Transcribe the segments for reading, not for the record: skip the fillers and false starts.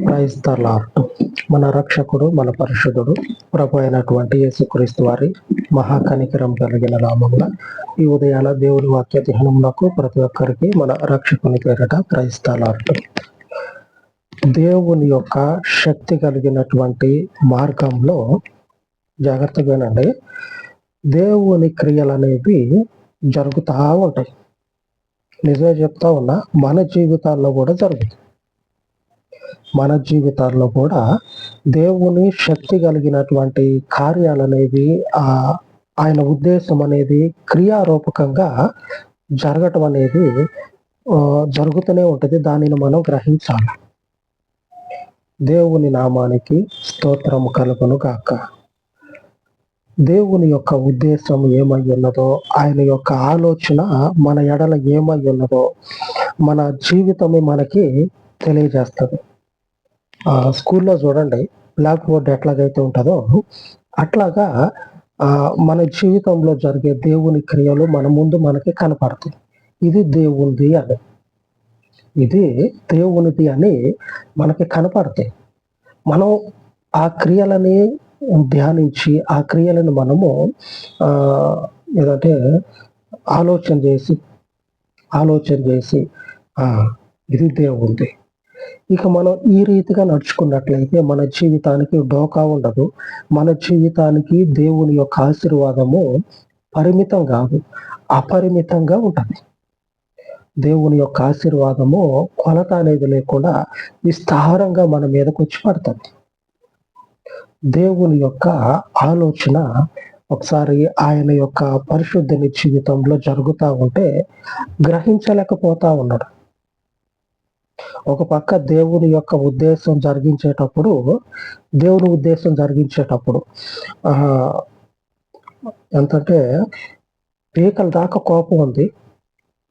Praise the lord. మన రక్షకుడు, మన పరిశుద్ధుడు, ప్రభు అయినటువంటి యేసుక్రీస్తు వారి మహాకనికరం కలిగిన నామమున ఈ ఉదయాల దేవుని వాక్య ధ్యానములకు ప్రతి ఒక్కరికి మన రక్షకుని పేరట ప్రైజ్ ద లార్డ్. దేవుని యొక్క శక్తి కలిగినటువంటి మార్గంలో జాగ్రత్తగానండి, దేవుని క్రియలు అనేవి జరుగుతూ ఉంటాయి. నిజమే చెప్తా ఉన్నా, మన జీవితాల్లో కూడా జరుగుతాయి. మన జీవితాల్లో కూడా దేవుని శక్తి కలిగినటువంటి కార్యాలు అనేవి, ఆయన ఉద్దేశం అనేది క్రియారూపకంగా జరగటం అనేది జరుగుతూనే ఉంటుంది. దానిని మనం గ్రహించాలి. దేవుని నామానికి స్తోత్రము కలుగును గాక. దేవుని యొక్క ఉద్దేశం ఏమై ఉన్నదో, ఆయన యొక్క ఆలోచన మన ఎడల ఏమై ఉన్నదో మన జీవితమే మనకి తెలియజేస్తుంది. స్కూల్లో చూడండి, బ్లాక్ బోర్డ్ ఎట్లాగైతే ఉంటుందో అట్లాగా మన జీవితంలో జరిగే దేవుని క్రియలు మన ముందు మనకి కనపడతాయి. ఇది దేవునిది అని, ఇది దేవునిది అని మనకి కనపడతాయి. మనం ఆ క్రియలని ధ్యానించి ఆ క్రియలను మనము ఏదంటే ఆలోచన చేసి ఇది దేవునిది. ఇక మనం ఈ రీతిగా నడుచుకున్నట్లయితే మన జీవితానికి డోకా ఉండదు. మన జీవితానికి దేవుని యొక్క ఆశీర్వాదము పరిమితం కాదు, అపరిమితంగా ఉంటుంది. దేవుని యొక్క ఆశీర్వాదము కొలత అనేది లేకుండా విస్తారంగా మన మీదకి వచ్చి పడుతుంది. దేవుని యొక్క ఆలోచన ఒకసారి ఆయన యొక్క పరిశుద్ధుని జీవితంలో జరుగుతూ ఉంటే గ్రహించలేకపోతా ఉన్నాడు. ఒక పక్క దేవుని యొక్క ఉద్దేశం జరిగించేటప్పుడు ఎంతంటే పీకల దాకా కోపం ఉంది.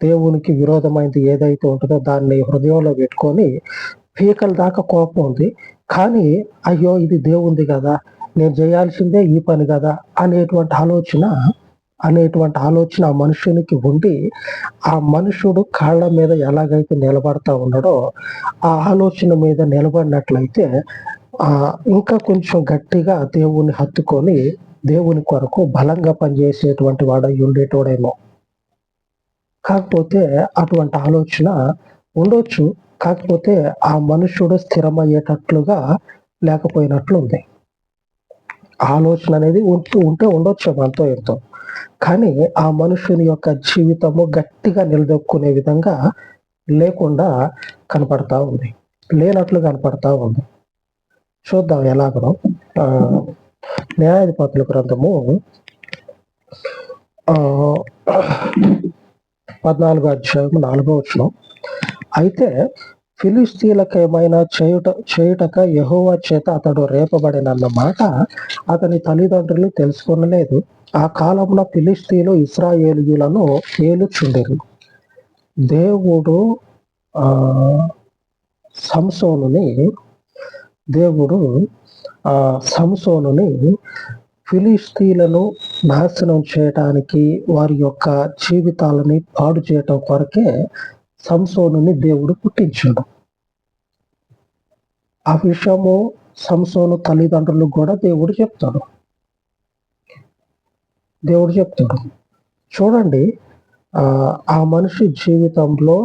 దేవునికి విరోధమైనది ఏదైతే ఉంటుందో దాన్ని హృదయంలో పెట్టుకొని పీకల దాకా కోపం ఉంది. కానీ అయ్యో, ఇది దేవుంది కదా, నేను చేయాల్సిందే ఈ పని కదా అనేటువంటి ఆలోచన ఆ మనుషునికి ఉండి, ఆ మనుషుడు కాళ్ళ మీద ఎలాగైతే నిలబడతా ఉన్నాడో ఆ ఆలోచన మీద నిలబడినట్లయితే ఇంకా కొంచెం గట్టిగా దేవుని హత్తుకొని దేవుని కొరకు బలంగా పనిచేసేటువంటి వాడు ఉండేటోడేమో. కాకపోతే అటువంటి ఆలోచన ఉండొచ్చు, కాకపోతే ఆ మనుషుడు స్థిరమయ్యేటట్లుగా లేకపోయినట్లుంది. ఆలోచన అనేది ఉంటే ఉండొచ్చు అంతో ఎంతో, కానీ ఆ మనుషుని యొక్క జీవితము గట్టిగా నిలదొక్కునే విధంగా లేకుండా కనపడతా ఉంది, లేనట్లు కనపడతా ఉంది. చూద్దాం ఎలాగనో. న్యాయాధిపతుల గ్రంథము 14వ అధ్యాయం 4వ వచనం. అయితే ఫిలిస్తీన్లకు ఏమైనా చేయుటక యెహోవా చేత అతడు రేపబడినన్న మాట అతని తల్లిదండ్రులు తెలుసుకొనలేదు. ఆ కాలంలో ఫిలిస్తీన్లు ఇశ్రాయేలీయులను ఏలుచుండెరు. దేవుడు సంసోనుని ఫిలిస్తీన్లను నాశనం చేయటానికి, వారి యొక్క జీవితాలని పాడు చేయటం కొరకే సంసోనుని దేవుడు పుట్టించాడు. ఆ విషయము సంసోను తల్లిదండ్రులకు కూడా దేవుడు చెప్తాడు. చూడండి, ఆ మనిషి జీవితంలో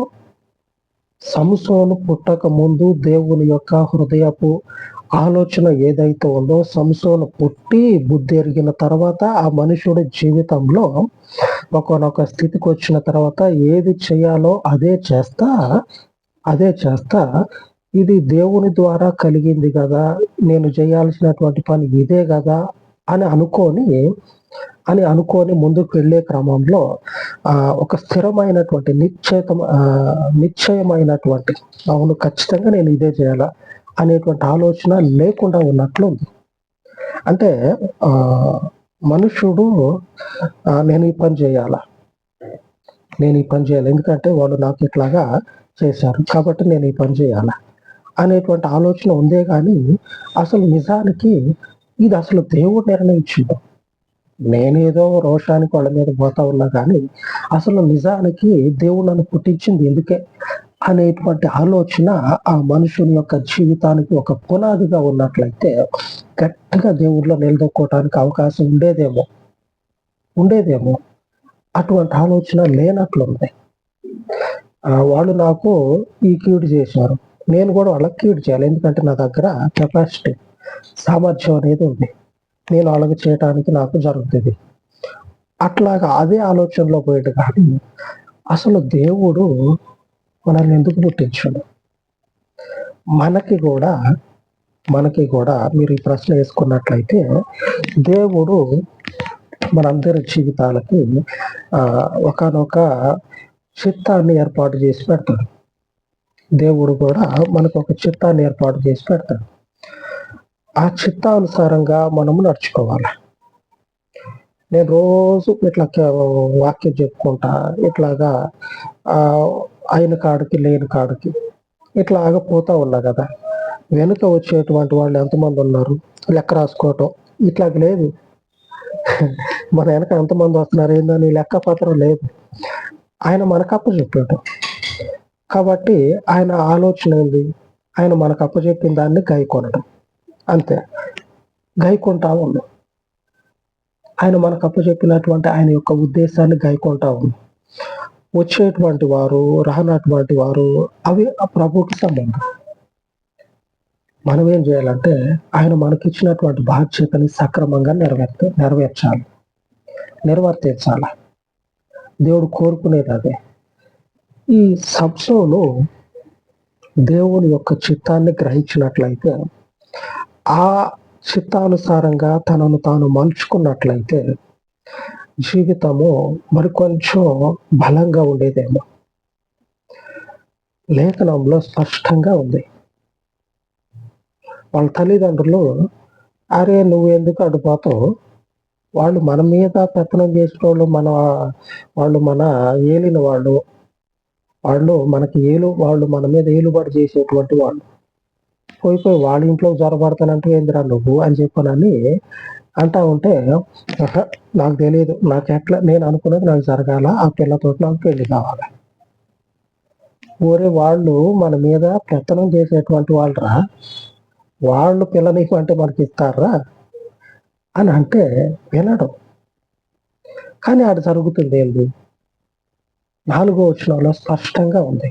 సంసోను పుట్టక ముందు దేవుని యొక్క హృదయపు ఆలోచన ఏదైతే ఉందో, సంసోను పుట్టి బుద్ధి ఎరిగిన తర్వాత ఆ మనుషుడి జీవితంలో ఒకనొక స్థితికి వచ్చిన తర్వాత ఏది చేయాలో అదే చేస్తా ఇది దేవుని ద్వారా కలిగింది కదా, నేను చేయాల్సినటువంటి పని ఇదే కదా అని అనుకొని ముందుకు వెళ్ళే క్రమంలో ఒక స్థిరమైనటువంటి నిశ్చయమైనటువంటి అవును ఖచ్చితంగా నేను ఇదే చేయాలా అనేటువంటి ఆలోచన లేకుండా ఉన్నట్లు ఉంది. అంటే మనుషుడు నేను ఈ పని చేయాలి, ఎందుకంటే వాళ్ళు నాకు ఇట్లాగా చేశారు కాబట్టి నేను ఈ పని చేయాలా అనేటువంటి ఆలోచన ఉందే కానీ అసలు నిజానికి ఇది అసలు దేవుడు నిర్ణయించిండు. నేనేదో రోషానికి వాళ్ళ మీద పోతా ఉన్నా కానీ అసలు నిజానికి దేవుడు నన్ను పుట్టించింది ఎందుకే అనేటువంటి ఆలోచన ఆ మనుషుని యొక్క జీవితానికి ఒక పునాదిగా ఉన్నట్లయితే గట్టిగా దేవుడిలో నిలదొక్కోవటానికి అవకాశం ఉండేదేమో. అటువంటి ఆలోచన లేనట్లుంది. వాళ్ళు నాకు ఈ కీడు చేశారు, నేను కూడా వాళ్ళకి కీడు చేయాలి. ఎందుకంటే నా దగ్గర కెపాసిటీ, సామర్థ్యం అనేది ఉంది, నేను వాళ్ళకి చేయటానికి నాకు జరుగుతుంది. అట్లాగా అదే ఆలోచనలో పోయాడు. కానీ అసలు దేవుడు మనల్ని ఎందుకు పుట్టించాడు? మనకి కూడా మీరు ఈ ప్రశ్న వేసుకున్నట్లయితే, దేవుడు మనందరి జీవితాలకి ఒకానొక చిత్తాన్ని ఏర్పాటు చేసి పెడతాడు. దేవుడు కూడా మనకు ఒక చిత్తాన్ని ఏర్పాటు చేసి పెడతాడు. ఆ చిత్తానుసారంగా మనము నడుచుకోవాలి. నేను రోజు ఇట్లా వాక్యం చెప్పుకుంటా, ఇట్లాగా అయిన కాడికి లేని కాడికి ఇట్లాగా పోతా ఉన్నా కదా, వెనుక వచ్చేటువంటి వాళ్ళు ఎంతమంది ఉన్నారు లెక్క రాసుకోవటం ఇట్లాగ లేదు. మన వెనక ఎంతమంది వస్తున్నారు ఏందని లెక్క పత్రం లేదు. ఆయన మనకు అప్పచెప్పాడు కాబట్టి ఆయన ఆలోచన ఏంది? ఆయన మనకు అప్పచెప్పిన దాన్ని గైకొనడం, అంతే. గైకొంటా ఉన్నాం. ఆయన మనకు అప్పచెప్పినటువంటి ఆయన యొక్క ఉద్దేశాన్ని గైకొంటా ఉన్నాం. వచ్చేటువంటి వారు, రానటువంటి వారు, అవి ఆ ప్రభువుకి సంబంధం. మనం ఏం చేయాలంటే ఆయన మనకిచ్చినటువంటి బాధ్యతని సక్రమంగా నిర్వర్తించాలి. దేవుడు కోరుకునేది అదే. ఈ సంసోను దేవుని యొక్క చిత్తాన్ని గ్రహించినట్లయితే, ఆ చిత్తానుసారంగా తనను తాను మలుచుకున్నట్లయితే జీవితము మరికొంచెం బలంగా ఉండేదేమో. లేఖనంలో స్పష్టంగా ఉంది. వాళ్ళ తల్లిదండ్రులు, అరే నువ్వు ఎందుకు అడిపోతావు, వాళ్ళు మన మీద పెత్తనం చేసేటోళ్ళు, వాళ్ళు మన ఏలిన వాళ్ళు మనకి వాళ్ళు మన మీద ఏలుబడి చేసేటువంటి వాళ్ళు, పోయి వాళ్ళ ఇంట్లో జ్వరపడతానంటే ఏందిరా నువ్వు అని చెప్పనని అంటా ఉంటే, నాకు తెలియదు, నేను అనుకున్నది నాకు జరగాల, ఆ పిల్లతో నాకు పెళ్లి కావాలి. వాళ్ళు మన మీద పెత్తనం చేసేటువంటి వాళ్ళరా, వాళ్ళు పిల్లనికి అంటే మనకి ఇస్తారా అని అంటే వినడం. కానీ ఆడ జరుగుతుంది ఏంది? 4వ వచనంలో స్పష్టంగా ఉంది.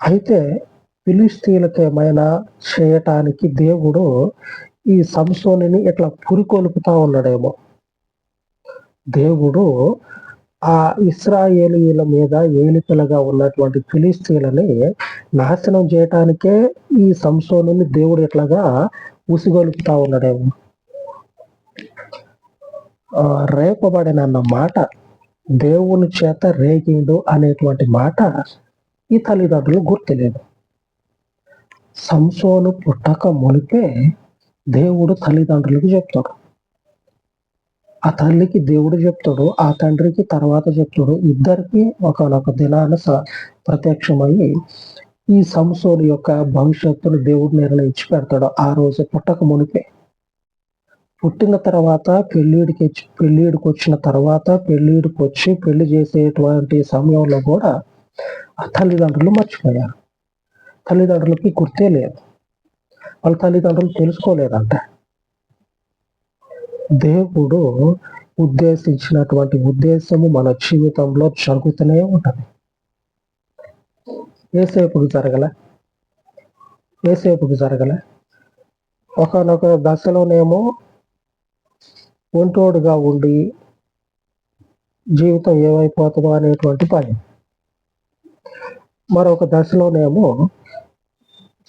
అయితే ఫిలిష్తీయులకు ఏమైనా చేయటానికి దేవుడు ఈ సంసోనుని ఇట్లా పురికొల్పుతా ఉన్నాడేమో. దేవుడు ఆ ఇశ్రాయేలీయుల మీద ఏలికలుగా ఉన్నటువంటి ఫిలిష్తీయులని నాశనం చేయటానికే ఈ సంసోనుని దేవుడు ఇట్లాగా ఉసిగొలుపుతా ఉన్నాడేమో. రేపబడినన్న మాట, దేవుని చేత రేగిండు అనేటువంటి మాట ఈ తల్లిదండ్రులు గుర్తులేదు. సంసోను పుట్టక మునిపే దేవుడు తల్లిదండ్రులకు చెప్తాడు. ఆ తల్లికి దేవుడు చెప్తాడు, ఆ తండ్రికి తర్వాత చెప్తాడు. ఇద్దరికి ఒకనొక దినాన ప్రత్యక్షమయ్యి ఈ సంసోను యొక్క భవిష్యత్తును దేవుడు నిర్ణయించి పెడతాడు. ఆ రోజు పుట్టక మునిపే. పుట్టిన తర్వాత పెళ్ళిడికి వచ్చిన తర్వాత పెళ్ళిడికి వచ్చి పెళ్లి చేసేటువంటి సమయంలో కూడా ఆ తల్లిదండ్రులు మర్చిపోయారు. తల్లిదండ్రులకి గుర్తే లేదు. వాళ్ళ తల్లిదండ్రులు తెలుసుకోలేదంట. దేవుడు ఉద్దేశించినటువంటి ఉద్దేశము మన జీవితంలో జరుగుతూనే ఉంటుంది. ఏసేపుకు జరగలే. ఒకనొక దశలోనేమో ఒంటోడుగా ఉండి జీవితం ఏమైపోతుందో అనేటువంటి భయం. మరొక దశలోనేమో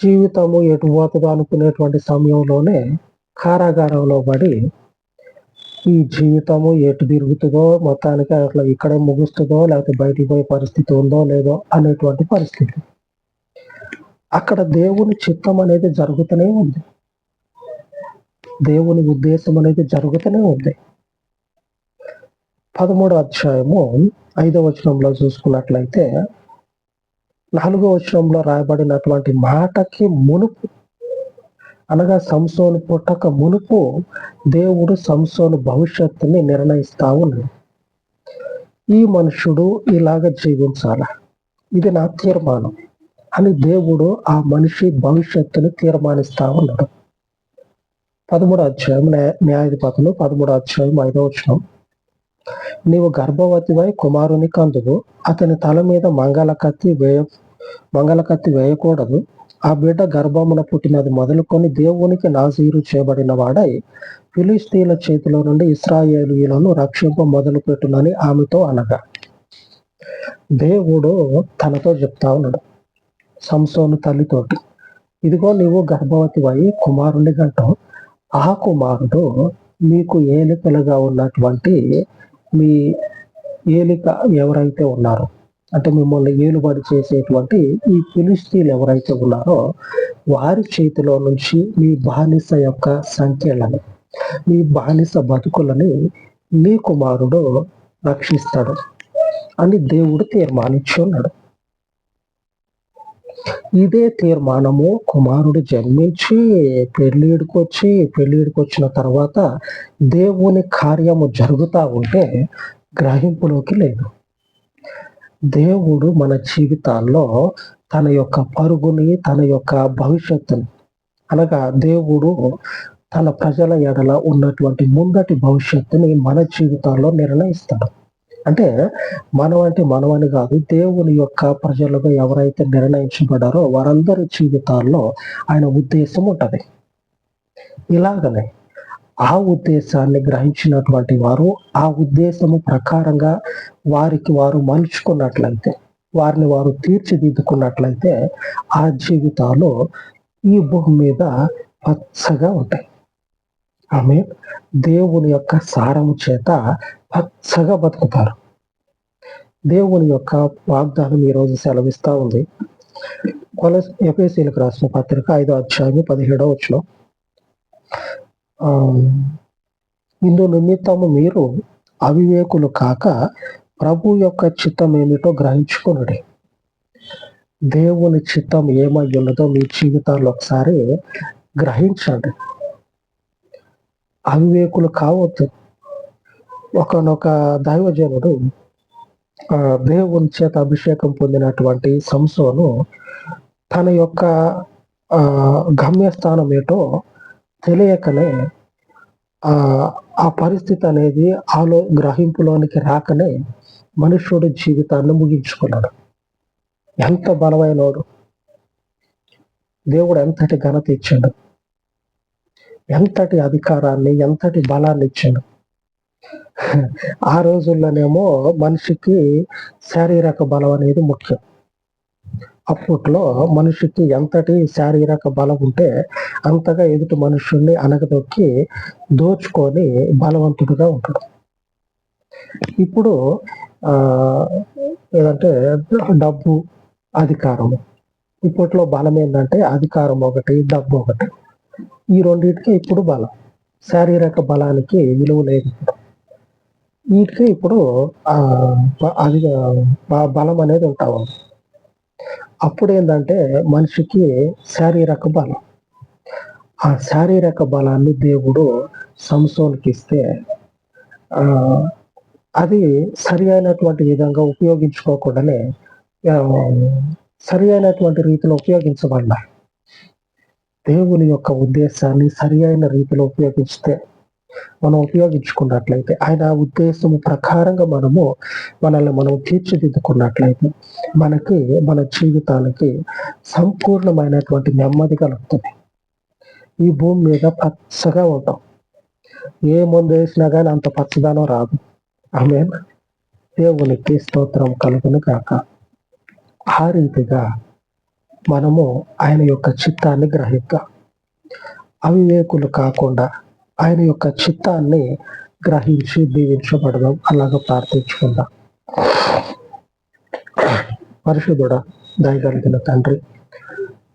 జీవితము ఎటు పోతుందో అనుకునేటువంటి సమయంలోనే కారాగారంలో పడి ఈ జీవితము ఎటు తిరుగుతుందో, మొత్తానికి అట్లా ఇక్కడే ముగుస్తుందో లేకపోతే బయటికి పోయే పరిస్థితి ఉందో లేదో అనేటువంటి పరిస్థితి. అక్కడ దేవుని చిత్తం అనేది జరుగుతూనే ఉంది. దేవుని ఉద్దేశం అనేది జరుగుతూనే ఉంది. 13వ అధ్యాయము 5వ వచనంలో చూసుకున్నట్లయితే, 4వ వచనంలో రాయబడినటువంటి మాటకి మునుపు, అనగా సంసోను పుట్టక మునుపు దేవుడు సంసోను భవిష్యత్తుని నిర్ణయిస్తా ఉన్నాడు. ఈ మనుషుడు ఇలాగ జీవించాల, ఇది నా తీర్మానం అని దేవుడు ఆ మనిషి భవిష్యత్తుని తీర్మానిస్తా ఉన్నాడు. 13వ అధ్యాయం న్యాయాధిపతులు 13వ అధ్యాయం 5వ వచనం. నీవు గర్భవతివై కుమారుని కందువు, అతని తల మీద మంగళకత్తి వేయకూడదు. ఆ బిడ్డ గర్భమున పుట్టినది మొదలుకొని దేవునికి నాజీరు చేయబడిన వాడై ఫిలిస్తీన్ల చేతిలో నుండి ఇశ్రాయేలీయులను రక్షింప మొదలుపెట్టునని ఆమెతో అనగా, దేవుడు తనతో చెప్తా ఉన్నాడు సంసోను తల్లితోటి, ఇదిగో నీవు గర్భవతివై కుమారుని గంటావు, ఆ కుమారుడు మీకు ఏలికలుగా ఉన్నటువంటి మీ ఏలిక ఎవరైతే ఉన్నారో, అంటే మిమ్మల్ని ఏలుబడి చేసేటువంటి ఈ ఫిలిస్తీన్లు ఎవరైతే ఉన్నారో వారి చేతిలో నుంచి మీ బానిస యొక్క సంఖ్యలను, మీ బానిస బతుకులని నీ కుమారుడు రక్షిస్తాడు అని దేవుడు తీర్మానించి ఉన్నాడు. ఇదే తీర్మానము కుమారుడు జన్మించి పెళ్ళిడికి వచ్చిన తర్వాత దేవుని కార్యము జరుగుతూ ఉంటే గ్రహింపులోకి లేదు. దేవుడు మన జీవితాల్లో తన యొక్క పరుగుని, తన యొక్క భవిష్యత్తుని, అనగా దేవుడు తన ప్రజల ఎడల ఉన్నటువంటి ముందటి భవిష్యత్తుని మన జీవితాల్లో నిర్ణయిస్తాడు. అంటే మనమని కాదు, దేవుని యొక్క ప్రజలుగా ఎవరైతే నిర్ణయించబడారో వారందరి జీవితాల్లో ఆయన ఉద్దేశం ఉంటది. ఇలాగనే ఆ ఉద్దేశాన్ని గ్రహించినటువంటి వారు ఆ ఉద్దేశము ప్రకారంగా వారికి వారు మలుచుకున్నట్లయితే, వారిని వారు తీర్చిదిద్దుకున్నట్లయితే ఆ జీవితాలు ఈ భూమి మీద పచ్చగా ఉంటాయి. ఆమె దేవుని యొక్క సారము చేత పచ్చగా బతుకుతారు. దేవుని యొక్క వాగ్దానం ఈరోజు సెలవిస్తా ఉంది. ఎఫెసీయులకు రాసిన పత్రిక 5వ అధ్యాయం 17వ వచనం. ఇందు నిమిత్తము మీరు అవివేకులు కాక ప్రభు యొక్క చిత్తం ఏమిటో గ్రహించుకునుడి. దేవుని చిత్తం ఏమై ఉన్నదో మీ జీవితాల్లో ఒకసారి గ్రహించండి. అవివేకులు కావద్దు. ఒకనొక దైవజనుడు దేవుని చేత అభిషేకం పొందినటువంటి సంసోను తన యొక్క గమ్యస్థానం ఏటో తెలియకనే ఆ పరిస్థితి అనేది గ్రహింపులోనికి రాకనే మనుష్యుడి జీవితాన్ని ముగించుకున్నాడు. ఎంత బలమైనోడు! దేవుడు ఎంతటి ఘనత ఇచ్చాడు, ఎంతటి అధికారాన్ని, ఎంతటి బలాన్ని ఇచ్చాడు. ఆ రోజుల్లోనేమో మనిషికి శారీరక బలం అనేది ముఖ్యం. అప్పట్లో మనిషికి ఎంతటి శారీరక బలం ఉంటే అంతగా ఎదుటి మనుషుల్ని అనగదొక్కి దోచుకొని బలవంతుడిగా ఉంటాడు. ఇప్పుడు ఏదంటే డబ్బు, అధికారము. ఇప్పట్లో బలం ఏంటంటే అధికారం ఒకటి, డబ్బు ఒకటి. ఈ రెండింటికి ఇప్పుడు బలం. శారీరక బలానికి విలువ లేదు. వీటికి ఇప్పుడు అది బలం అనేది ఉంటా ఉంది. అప్పుడు ఏంటంటే మనిషికి శారీరక బలం. ఆ శారీరక బలాన్ని దేవుడు సంసోనుకి ఇస్తే అది సరి అయినటువంటి విధంగా ఉపయోగించుకోకుండానే సరి అయినటువంటి రీతిలో ఉపయోగించబడ్డా. దేవుని యొక్క ఉద్దేశాన్ని సరి అయిన రీతిలో మనం ఉపయోగించుకున్నట్లయితే, ఆయన ఉద్దేశము ప్రకారంగా మనల్ని మనం తీర్చిదిద్దుకున్నట్లయితే మనకి, మన జీవితానికి సంపూర్ణమైనటువంటి నెమ్మది కలుగుతుంది. ఈ భూమి మీద పచ్చగా ఉంటాం. ఏ మందు వేసినా కానీ అంత పచ్చదనం రాదు. ఆమేన్. దేవునికి స్తోత్రం కలుగును గాక. ఆ రీతిగా మనము ఆయన యొక్క చిత్తాన్ని గ్రహిద్దాం. అవివేకులు కాకుండా ఆయన యొక్క చిత్తాన్ని గ్రహించి దీవించబడదాం. అలాగ ప్రార్థించుకుందాం. పరిశుద్ధుడా, దయగలిగిన తండ్రి,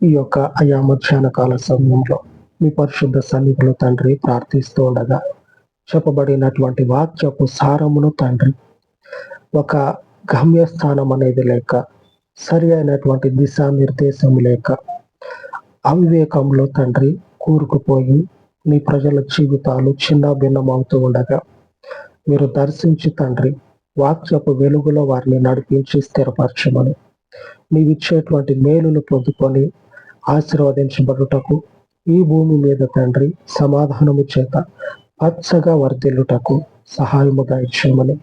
ఈ యొక్క అయా మధ్యాహ్న కాల సమయంలో మీ పరిశుద్ధ సన్నిధిలో తండ్రి ప్రార్థిస్తూ ఉండగా చెప్పబడినటువంటి వాక్యపు సారమును తండ్రి, ఒక గమ్యస్థానం అనేది లేక, సరి అయినటువంటి దిశానిర్దేశం లేక, అవివేకంలో తండ్రి కూరుకుపోయి మీ ప్రజల జీవితాలు చిన్న భిన్నమవుతూ ఉండగా మీరు దర్శించి తండ్రి వాక్యపు వెలుగులో వారిని నడిపించి స్థిరపరచమని నీవిచ్చేటువంటి మేలులు పొందుకొని ఆశీర్వదించబడుటకు ఈ భూమి మీద తండ్రి సమాధానము చేత పచ్చగా వర్ధిల్లుటకు సహాయముగా ఇచ్చామని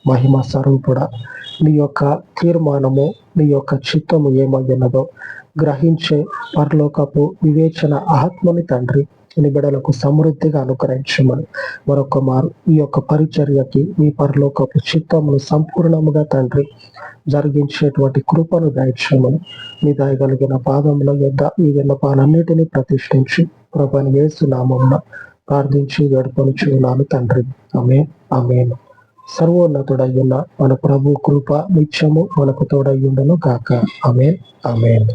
మహిమ స్వరూపుడ నీ యొక్క తీర్మానము నీ యొక్క చిత్తము ఏమయ్యున్నదో గ్రహించే పరలోకపు వివేచన ఆత్మని తండ్రి నీ బిడ్డలకు సమృద్ధిగా అనుగ్రహించమని మరొక మారు ఈ యొక్క పరిచర్యకి మీ పరలోకపు చిత్తమును సంపూర్ణముగా తండ్రి జరిగించేటువంటి కృపను దయచేయమని మీ దయగలిగిన పాదముల యొద్ద ఈ విన్నపాలన్నిటినీ ప్రతిష్ఠించి ప్రభువైన యేసు నామమున ప్రార్థించి వేడుకొనుచున్నాను తండ్రి. ఆమేన్ ఆమేన్. సర్వోన్నతుడయ్యున్న మన ప్రభు కృప నిత్యము మనకు తోడయ్యుండును గాక. ఆమేన్ ఆమేన్.